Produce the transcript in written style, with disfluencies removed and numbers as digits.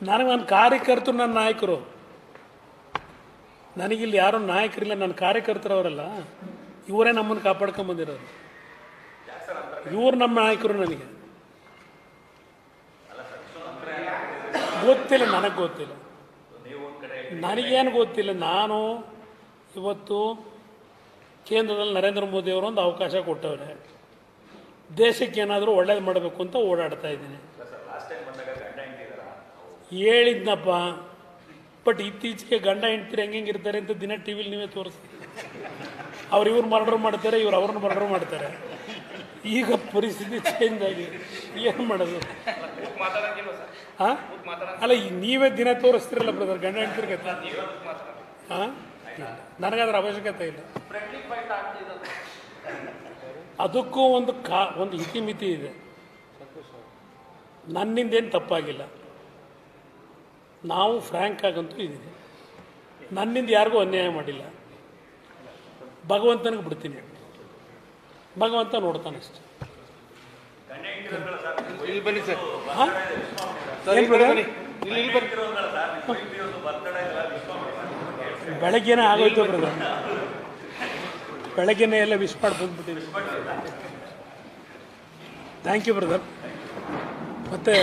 ನನಗೆ ನನ್ನ ಕಾರ್ಯಕರ್ತರು ನನ್ನ ನಾಯಕರು. ನನಗಿಲ್ಲಿ ಯಾರು ನಾಯಕರಿಲ್ಲ, ನನ್ನ ಕಾರ್ಯಕರ್ತರವರಲ್ಲ. ಇವರೇ ನಮ್ಮನ್ನು ಕಾಪಾಡ್ಕೊಂಬಂದಿರೋರು. ಇವರು ನಮ್ಮ ನಾಯಕರು. ನನಗೆ ಗೊತ್ತಿಲ್ಲ, ನನಗೆ ಗೊತ್ತಿಲ್ಲ, ನನಗೇನು ಗೊತ್ತಿಲ್ಲ. ನಾನು ಇವತ್ತು ಕೇಂದ್ರದಲ್ಲಿ ನರೇಂದ್ರ ಮೋದಿ ಅವರು ಒಂದು ಅವಕಾಶ ಕೊಟ್ಟವ್ರೆ. ದೇಶಕ್ಕೆ ಏನಾದರೂ ಒಳ್ಳೇದು ಮಾಡಬೇಕು ಅಂತ ಓಡಾಡ್ತಾ ಇದ್ದೀನಿ. ಹೇಳಿದ್ನಪ್ಪ, ಬಟ್ ಇತ್ತೀಚೆಗೆ ಗಂಡ ಹೆಂಡ್ತಿರು ಹೆಂಗಿರ್ತಾರೆ ಅಂತ ದಿನ ಟಿ ವಿಲಿ ನೀವೇ ತೋರಿಸ್ತೀವಿ. ಇವ್ರು ಮರ್ಡರ್ ಮಾಡ್ತಾರೆ, ಇವ್ರು ಅವ್ರನ್ನ ಮರ್ಡರ್ ಮಾಡ್ತಾರೆ. ಈಗ ಪರಿಸ್ಥಿತಿ ಚೇಂಜ್ ಆಗಿದೆ, ಏನು ಮಾಡೋದು? ಹಾಂ ಅಲ್ಲ, ನೀವೇ ದಿನ ತೋರಿಸ್ತಿರಲ್ಲ ಬ್ರದರ್ ಗಂಡ ಹೆಂಡ್ತಿರ್ ಕತೆ. ಹಾಂ, ನನಗದ್ರ ಅವಶ್ಯಕತೆ ಇಲ್ಲ. ಅದಕ್ಕೂ ಒಂದು ಇತಿಮಿತಿ ಇದೆ. ನನ್ನಿಂದೇನು ತಪ್ಪಾಗಿಲ್ಲ, ನಾವು ಫ್ರ್ಯಾಂಕ್ ಆಗಂತೂ ಇದ್ದೀನಿ. ನನ್ನಿಂದ ಯಾರಿಗೂ ಅನ್ಯಾಯ ಮಾಡಿಲ್ಲ. ಭಗವಂತನಿಗೆ ಬಿಡ್ತೀನಿ, ಭಗವಂತ ನೋಡ್ತಾನೆ ಅಷ್ಟೆ. ಬೆಳಗ್ಗೆನೇ ಆಗೋಯ್ತು ಬ್ರದರ್, ಬೆಳಗ್ಗೆನೇ ಎಲ್ಲ ವಿಶ್ ಮಾಡಿ ಬಂದ್ಬಿಟ್ಟಿದ್ವಿ. Thank you brother. ಮತ್ತೆ